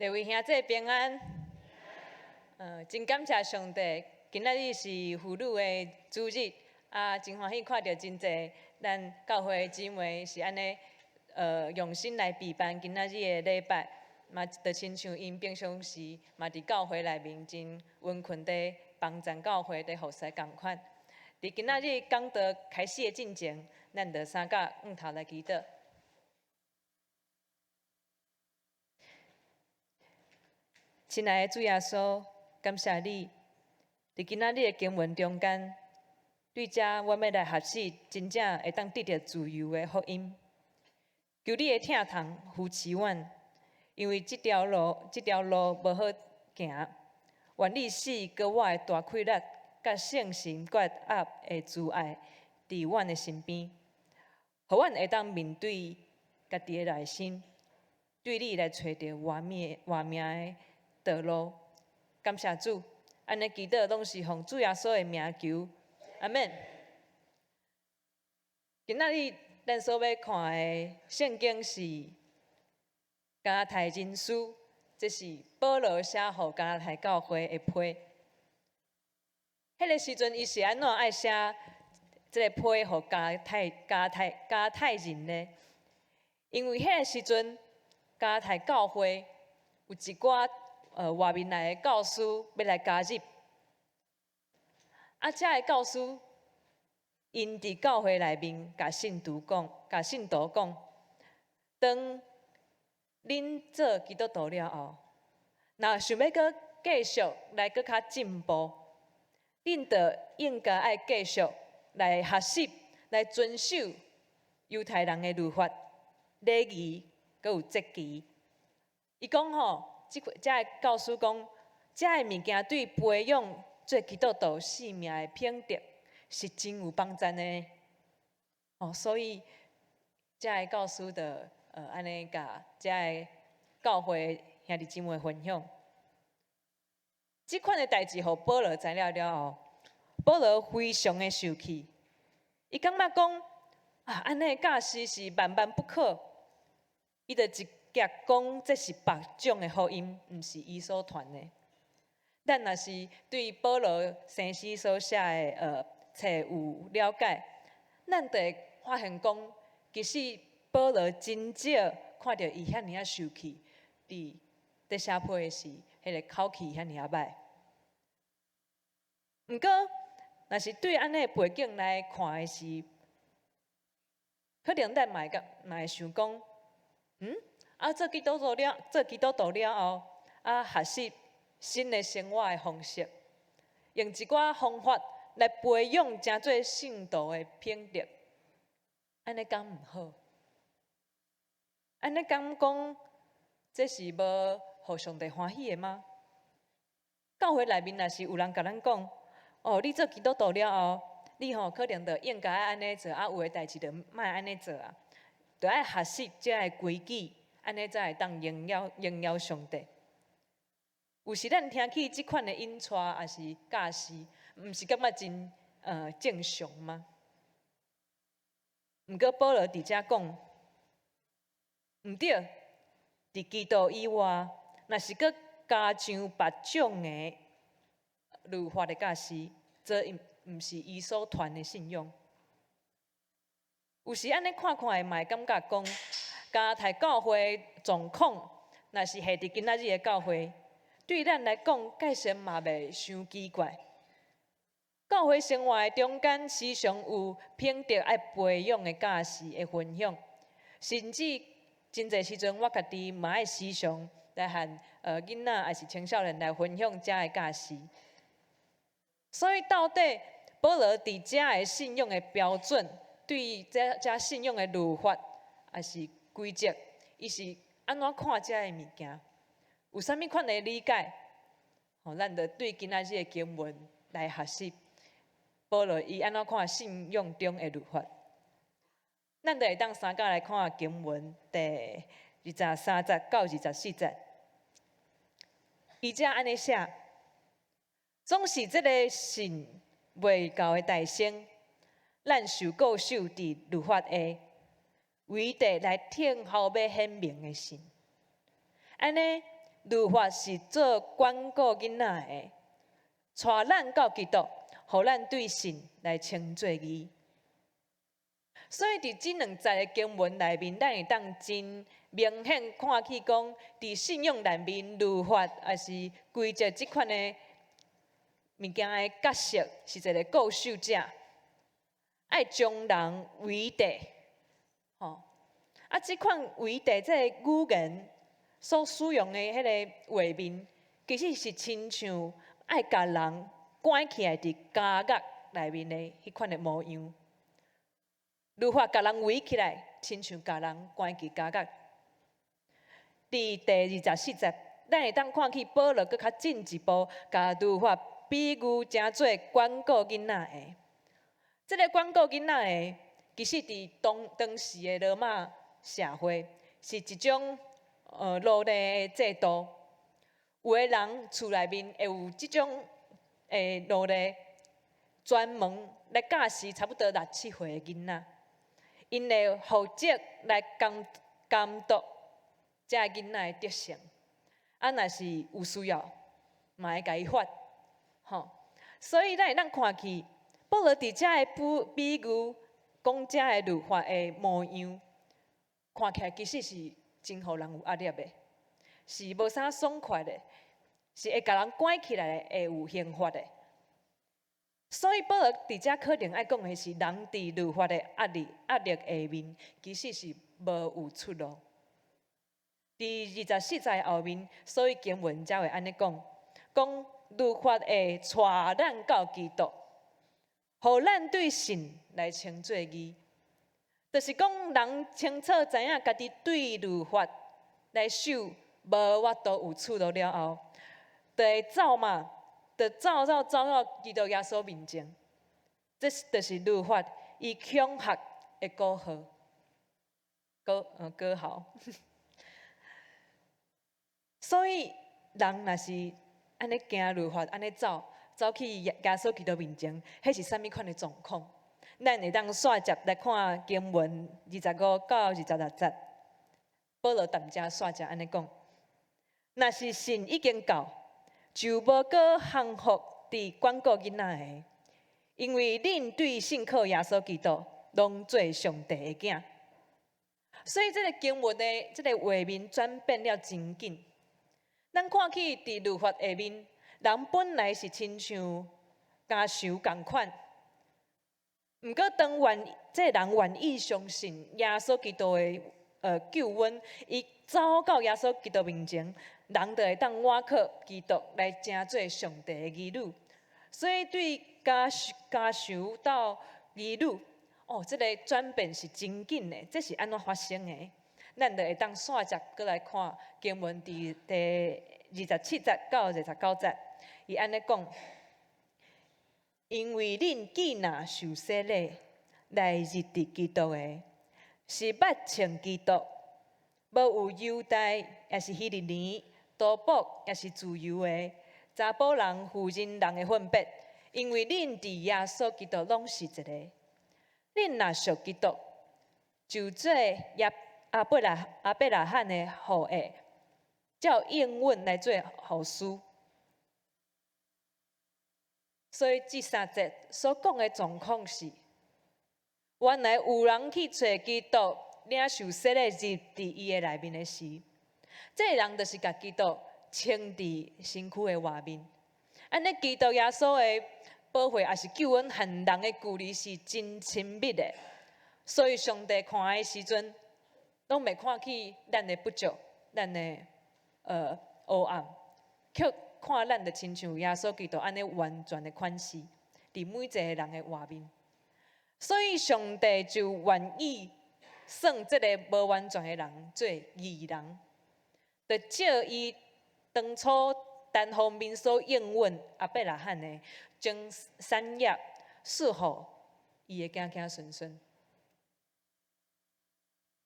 各位兄弟平安。真感谢上帝，今仔日是妇女的主日，真欢喜看到真侪咱教会的姊妹是安尼，用心来备办今仔日的礼拜，嘛，就亲像因平常时嘛伫教会内面真温困地帮助教会的服侍共款。伫今仔日讲道开始的进前，咱就三甲头来祈祷。亲爱的主耶稣，感谢你，伫今仔日的经文中间，对遮我要来学习，真正会当得到自由的福音。求你的疼痛扶持阮，因为这条路无好行。愿你使搁我的大气力、甲圣神决压的慈爱伫阮的身边，互阮会当面对家己的内心，对你来找到活命的道路。感谢主，安尼祈祷拢是奉主耶稣的名求，阿门。今仔日咱所要看的圣经是加拉太人书，这是保罗写予加拉太教会的批。迄个时阵，伊是安怎爱写这个批予加拉太人呢？因为迄个时阵，加拉太教会有一寡外面来的教师要来加入，遮个教师因伫教会内面甲信徒讲，当恁做基督徒了后，若想要搁继续来搁较进步，恁就应该爱继续来学习，来遵守犹太人的律法、礼仪，搁有节期。伊讲吼。遮个教师讲，遮个物件对培养做基督徒性命的品德是真有帮助的。所以遮个教师就安尼甲遮个教会兄弟姊妹分享。即款的代志，互保罗知了后，保罗非常的生气。伊感觉讲安尼教师是万万不可，伊就一夹讲这是别种的福音，毋是伊所传的。咱若是对保罗先师所写的册有了解，咱就会发现讲，其实保罗真少看到伊遐尔生气，伫写批的时，迄个口气遐尔歹。毋过，若是对安尼背景来看的时，可能咱嘛会想讲，做基督徒了后，学习新的生活的方式，用一寡方法来培养真侪信徒的品德，安尼敢毋好？安尼敢讲这是无互上帝欢喜的吗？教会内面若是有人甲咱讲，你做基督徒了后，你可能就应该安尼做，有诶代志就莫安尼做啊，就爱学习遮个规矩。安尼才会当荣耀上帝。有时咱听起即款的引带，也是教示，毋是感觉真正常吗？毋过保罗伫遮讲，毋对，伫基督以外，若是搁加上别种的律法的教示，则毋是伊所传的信仰。有时安尼看会嘛会感觉讲。加拉太教会状况，若是下伫今仔日的教会，对咱来讲，介实嘛袂伤奇怪。教会生活中间，时常有品德爱培养的教士的分享，甚至真侪时阵，我家己嘛爱时常来和囡仔还是青少年来分享遮个教士。所以到底保罗伫遮个信仰的标准，对遮信仰的律法，还是？规则，伊是安怎看遮个物件？有啥物款的理解？咱就对今仔日的经文来学习。保罗伊安怎看信仰中的律法？咱就会当三甲来看经文第23节到24节。伊遮安尼写：总是这个信未够的大声，咱受固守伫律法下。唯地来听候要显明的神，安尼律法是做管顾囡仔的，带咱到基督，互咱对神来称作义。所以伫即两节的经文内面，咱会当真明显看起讲，伫信仰内面，律法也是规则即款的物件的角色，是一个固守者，爱将人为地。吼，啊，即款为地这个语言所使用的迄个画面，其实是亲像爱甲人关起来伫监狱内面的迄款的模样。律法甲人围起来，亲像甲人关伫监狱。伫第24节，咱会当看起保罗搁较进一步，甲律法比喻成做管顾囡仔的。这个管顾囡仔的，其实伫当时的罗马社会，是一种奴隶的制度。有的人厝内面会有即种奴隶，专门来教示差不多6、7岁的囡仔。因会负责来监督这囡仔的德行，啊，若是有需要，嘛会甲伊发，吼。所以咱会当看去，保罗伫遮的比喻讲遮的律法的模样，看起来其实是真互人有压力的，是无啥爽快的，是会甲人关起来的，会有刑罚的。所以保罗伫遮可能爱讲的是，人伫律法的压力下面，其实是无有出路。伫24节后面，所以经文才会安尼讲，讲律法会带咱到基督，互咱对神来称作义。就是讲，人清楚知影家己对律法来守无法度有出路了后，就会走嘛。就走到基督耶稣面前，这就是律法伊强合的果号，果号。所以人若是安尼行律法，安尼走去耶稣基督面前，迄是啥物款的状况？咱会当线接来看经文25到26节，保罗踮遮线接安尼讲：若是神已经到。就无搁降服伫管顾囡仔的，因为恁对信靠耶稣基督，拢做上帝的囝。所以这个经文的这个画面转变了真紧。咱看起伫律法下面，人本来是亲像家仇共款，毋过当这人愿意相信耶稣基督的救恩，伊走到耶稣基督面前。人就会当倚靠基督来成做上帝的儿女，所以对家仇到儿女，这个转变是真紧的，这是安怎发生的？咱就会当线接过来看经文第27节到29节，伊安尼讲：因为恁既若受洗礼，来入伫基督的，是捌称基督，无有犹太也是希利尼。奴仆也是自由的，查甫人、妇人人的分别，因为恁伫耶稣基督拢是一个。恁若属基督，就做阿伯拉罕的后裔，照应允来做后嗣。所以这3节所讲的状况是，原来有人去找基督，领受洗礼入伫伊的内面的时。这个人就是甲基督穿伫身躯的外面，安尼基督耶稣的保护也是救恩，和人的距离是真亲密的。所以上帝看的时阵，拢袂看起咱的不足，咱的黑暗，却看咱就亲像耶稣基督安尼完全的款式，伫每一个人的外面。所以上帝就愿意算这个无完全的人做义人。就照伊当初单方面所应允阿伯拉罕的，将产业赐予伊的囝囝孙孙。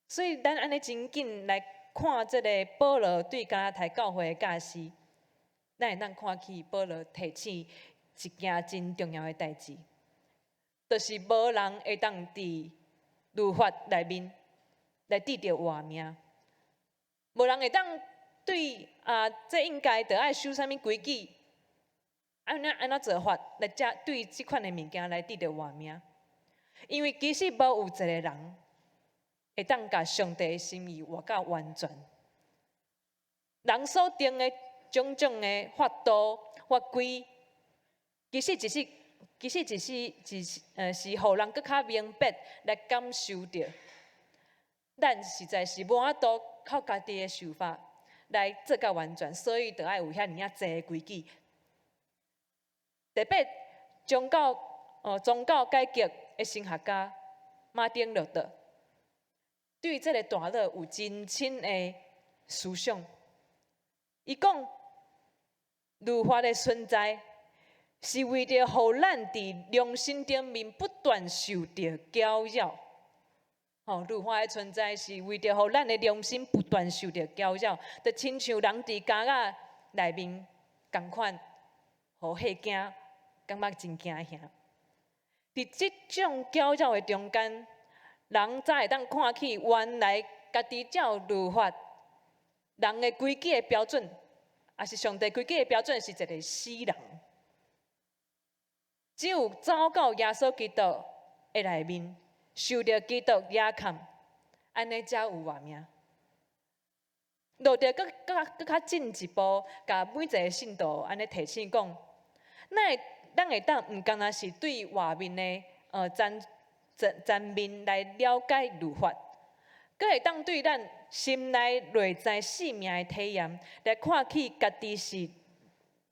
所以咱安尼真紧来看这个保罗对加拉太教会的教示，咱会当看起保罗提醒一件真重要的代志，就是无人会当伫律法内面来得到活命，无人会当对这应该得爱守啥物规矩，安怎做法来才对即款的物件来得到活命？因为其实无有一个人会当甲上帝的心意活到完全。人所定的种种的法度、法规，其实只是互人更较明白来感受着。咱实在是无法度靠家己的想法来做到完全，所以就爱有遐尼啊侪规矩。特别宗教改革的神学家马丁路德对这个大佬有真深的思想。伊讲，律法的存在是为着互咱伫良心顶面不断受到搅扰。律法的存在是为着互咱的良心不断受到搅扰，就亲像人伫监狱内面共款，互吓惊，感觉真惊吓。伫即种搅扰的中间，人才会当看起原来家己照律法。人的规矩的标准，也是上帝规矩的标准，是一个死人。只有走到耶稣基督的内面，受到基督压砍，安尼才有活命。落着更较进一步，甲每一个信徒安尼提醒讲，咱会当毋干那是对外面的层面来了解律法。阁会当对咱心内内在生命的体验，来看起家己是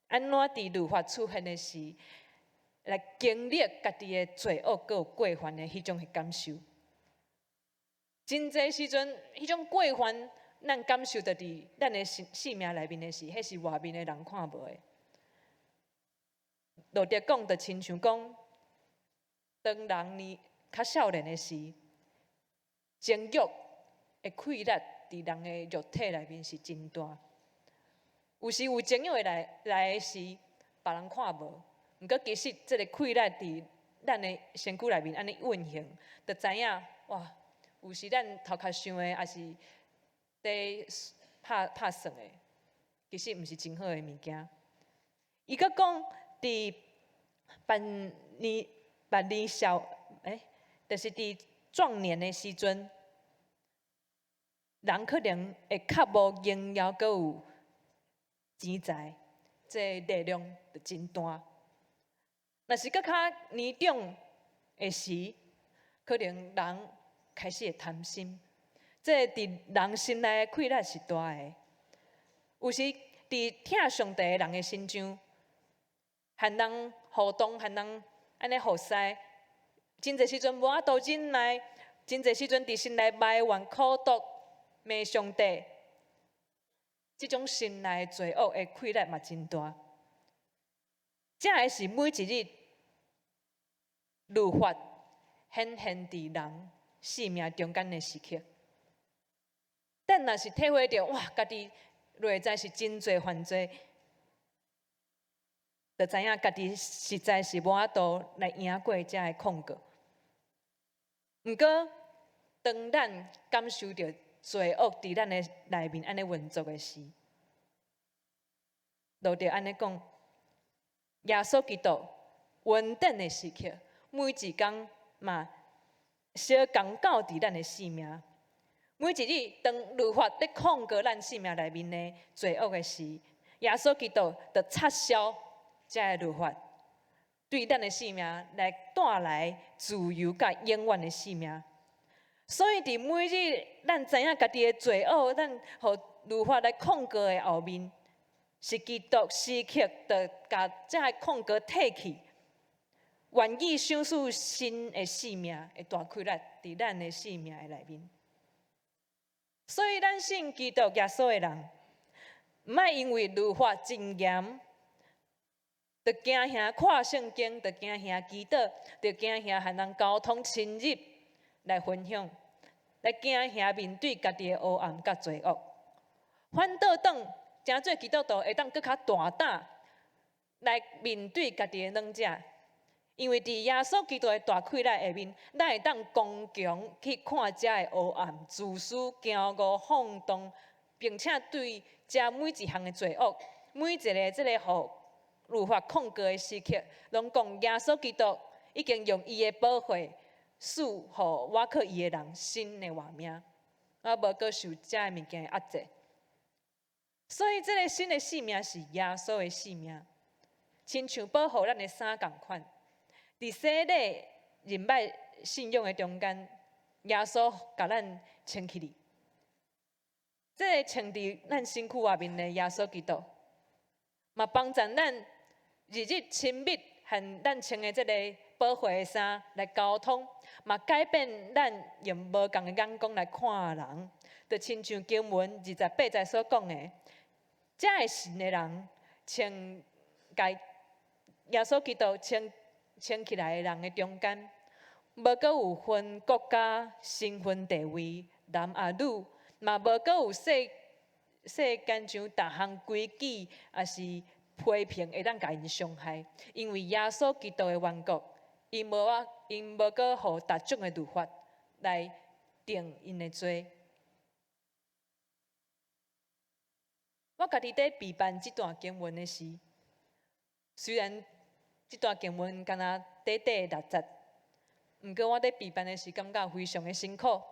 安怎伫律法出现的时，来经历家己的罪恶阁有过犯的迄种的感受。真侪时阵，迄种过犯，咱感受着伫咱的生命内面的事，迄是外面的人看无的。落着讲，就亲像讲，当人较少年的时，情欲的溃力伫人的肉体内面是真大。有时有情欲的来的时，别人看无，毋过其实即个溃力伫咱的身躯内面安尼运行，就知影哇，有时咱头壳想的，也是在拍算的，其实毋是真好的物件。伊阁讲，伫万年就是伫壮年的时阵。人可能会较无荣耀，阁有钱财，这力量就真大。若是阁较年长的时，可能人开始会贪心，这伫人心内的溃力是大的。有时伫疼上帝的人的心上，和人互动，和人安尼互使，真侪时阵无法度忍耐，真侪时阵伫心内埋怨苦毒。骂上帝，这种心内罪恶的溃力嘛真大。这个是每一日律法显现伫人生命中间的时刻。但若是体会到哇，家己内在是真侪犯罪，就知影家己实在是无法度来赢过这个控告。毋过，当咱感受到罪恶伫咱的内面安尼运作的时，就着安尼讲，耶稣基督稳定的时刻，每一天嘛小讲到伫咱的生命。每一日当律法咧控告咱生命内面的罪恶的时，耶稣基督就撤销这个律法，对咱的生命来带来自由甲永远的生命。所以，伫每日，咱知影家己的罪恶，咱互律法来控告的后面，是基督时刻的甲这个控告摕去，愿意享受新的生命的大开力伫咱的生命的内面。所以，咱信基督耶稣的人，毋爱因为律法真严，就惊吓看圣经，就惊吓祈祷，就惊吓和人沟通深入。来分享，来惊吓面对家己的黑暗甲罪恶，反倒当真做基督徒会当更较大胆来面对家己的软弱，因为伫耶稣基督的大开力下面，咱会当刚强去看这个黑暗、自私、骄傲、放荡、并且对遮每一项的罪恶，每一个即个互律法控告的时刻，拢讲耶稣基督已经用伊的宝血赐互我靠伊的人新的活命，我无搁受遮的物件的压制。所以，即个新的性命是耶稣的性命，亲像保护咱的衫共款。伫洗礼、认捌信仰的中间，耶稣甲咱穿起哩。即个穿伫咱身躯外面的耶稣基督，嘛帮助咱日日亲密和咱穿的即个保护的衫来沟通，嘛改变咱用无共的眼光来看人，就亲像经文28节所讲的。这会信的人，穿甲耶稣基督穿起来的人的中间，无搁有分国家、身份地位、男啊女，嘛无搁有世间上逐项规矩，也是批评会当甲因伤害。因为耶稣基督的缘故，因无搁互逐种的律法来定因的罪。我家己在备办这段经文的时，虽然这段经文敢若短短6节，毋过我在备办的时感觉非常的辛苦，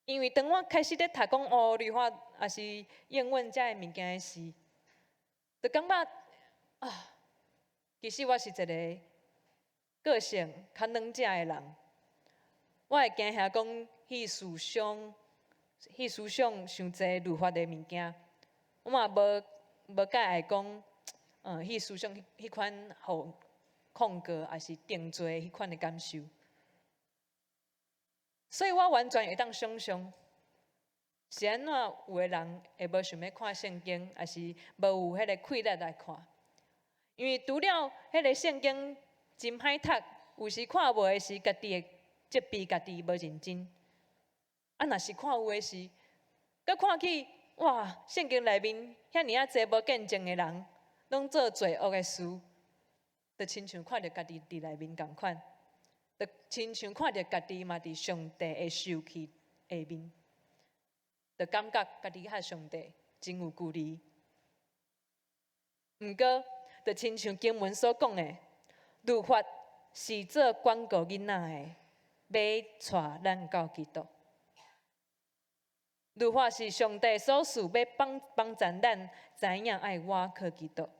因为当我开始在读讲律法也是应允遮的物件的时，就感觉其实我是一个个性较软者的人，我会惊遐讲去思想伤济律法的物件。我嘛无介爱讲，去思想迄款互控告还是定罪迄款的感受。所以我完全会当想象，是安怎有个人会无想要看圣经，还是无有迄个气力来看？因为除了迄个圣经真歹读，有时看无的是家己会责备家己无认真。若是看有的是，搁看去。哇！圣经内面遐尔济无见证的人，拢做罪恶的事，就亲像看着家己伫内面共款，就亲像看着家己嘛伫上帝的受气下面，就感觉家己甲上帝真有距离。毋过，就亲像经文所讲的，律法是做管教囡仔的，要带咱到基督。律法是上帝所赐，要帮助咱知影爱我靠基督。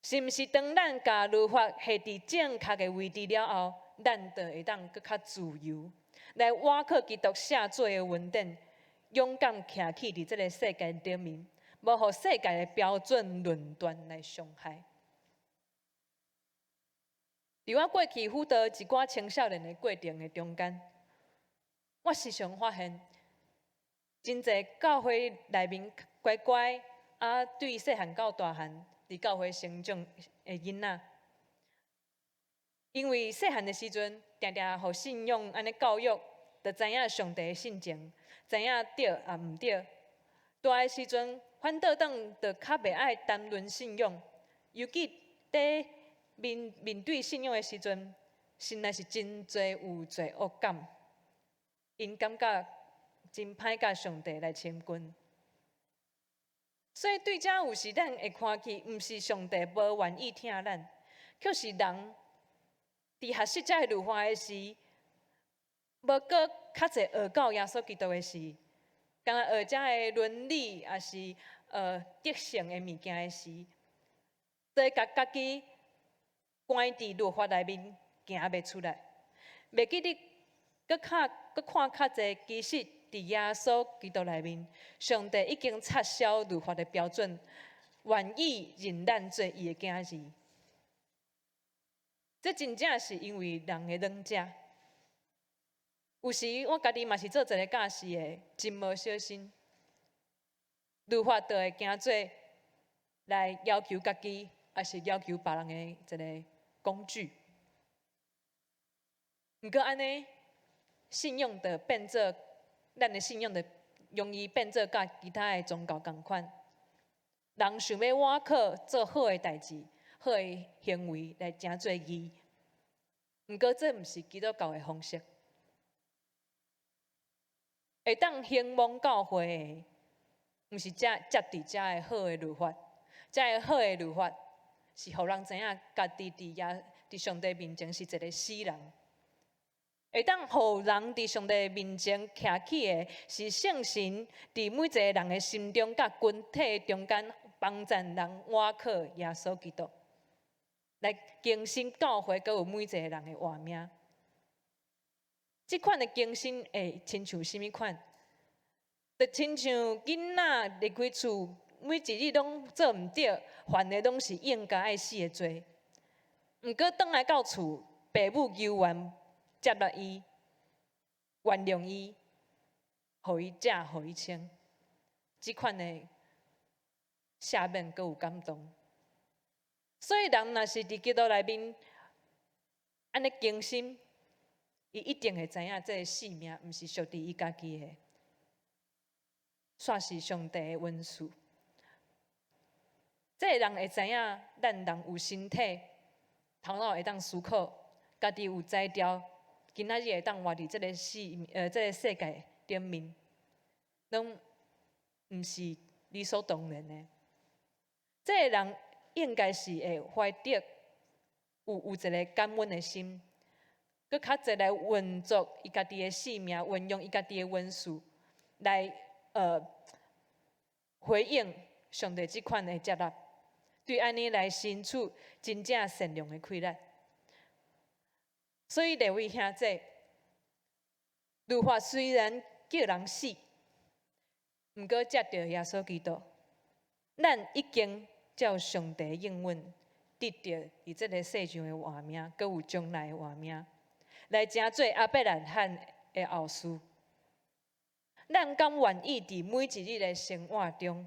是毋是当咱甲律法下伫正确的位置了后，咱就会当搁较自由，来我靠基督写做的恩典，勇敢徛起伫这个世界顶面，无互世界的标准论断来伤害。伫我过去辅导一寡青少年的过程的中间，我时常发现。真侪教会内面乖乖对细汉到大汉伫教会成长的囡仔，因为细汉的时阵，定定互信仰安尼教育，就知影上帝的性情，知影对也毋对。大个时阵，反倒当就较袂爱谈论信仰，尤其在面对信仰的时阵，心内是真侪有罪恶感，因感觉。真歹甲上帝来亲近，所以对遮有时咱会看去，毋是上帝无愿意听咱，却是人伫学习遮个律法的时，无搁较侪学到耶稣基督的事，敢若学遮个伦理，也是德性的物件的时，就会甲家己关伫律法内面行袂出来，袂记得搁看较侪其实。伫耶稣基督内面，上帝已经撤销律法的标准，愿意认咱做伊的囝儿。这真正是因为人的软者。有时我家己嘛是做一个教师的，真无小心，律法就会惊做来要求家己，还是要求别人的一个工具。毋过安尼，信用就变做。咱的信仰就容易变做甲其他的宗教共款，人想要我靠做好的代志、好的行为来成做义，毋过这毋是基督教的方式。会当兴旺教会的，毋是遮接伫遮的好的律法，遮的好的律法是互人知影家己伫上帝面前是一个死人。会当互人伫上帝面前徛起的，是圣神伫每一个人的心中，甲群体中间帮赞人倚靠耶稣基督，来更新教会，阁有每一个人的活命。即款的更新会亲像甚物款？就亲像囡仔离开厝，每一日拢做毋对，犯的拢是应该爱死的罪。毋过倒来到厝，父母悠然接纳伊，原谅伊，互伊食，互伊穿。即款的赦免阁有感动。所以人若是伫基督内面安尼更新，伊一定会知影，这个性命毋是属伫伊家己的，煞是上帝的恩赐。这个人会知影，咱人有身体，头脑会当思考，家己有才调，今仔日会当活伫这个世界顶面，拢毋是理所当然的。这个人应该是会怀着有一个感恩的心。佮较侪来运作伊家己的性命，运用伊家己的恩赐来回应上帝即款的接纳，对安尼来伸出真正善良的气力。所以各位兄弟，律法虽然叫人死，毋过接着耶稣基督，咱已经照上帝应允，得到伫即个世上的活命，佮有将来的活命。来成做阿伯兰罕的后嗣，咱敢愿意伫每一日的生活中，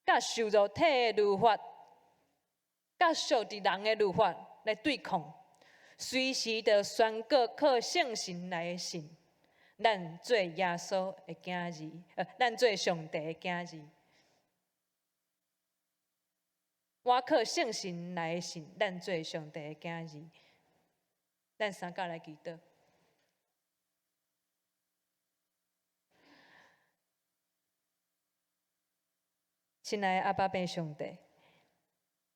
甲受肉体的律法，甲属伫人的律法来对抗，随时着宣告靠圣神来的信，咱做耶稣的囝儿，咱做上帝的囝儿。我靠圣神来的信，咱做上帝的囝儿。咱三甲来祈祷。亲爱的阿爸爸上帝，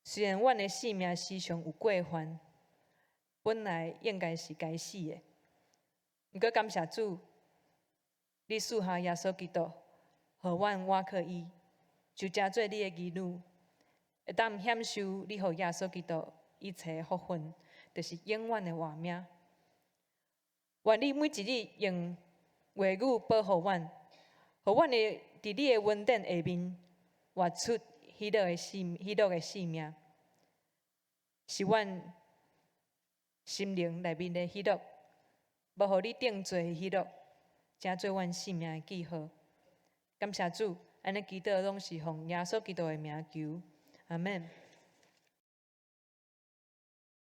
虽然阮的性命时常有过犯，本来应该是该死的，毋过感谢主，你赐下耶稣基督，互阮倚靠伊，就诚做你的儿女，会当享受你互耶稣基督一切的福分。就是永远的活命。愿你每一日用话语保护阮，互阮会伫你的恩典下面活出喜乐的生命，是阮心灵内面的喜乐，无互你定罪的喜乐，诚做阮生命的记号。感谢主，安尼祈祷拢是奉耶稣基督的名求，阿门。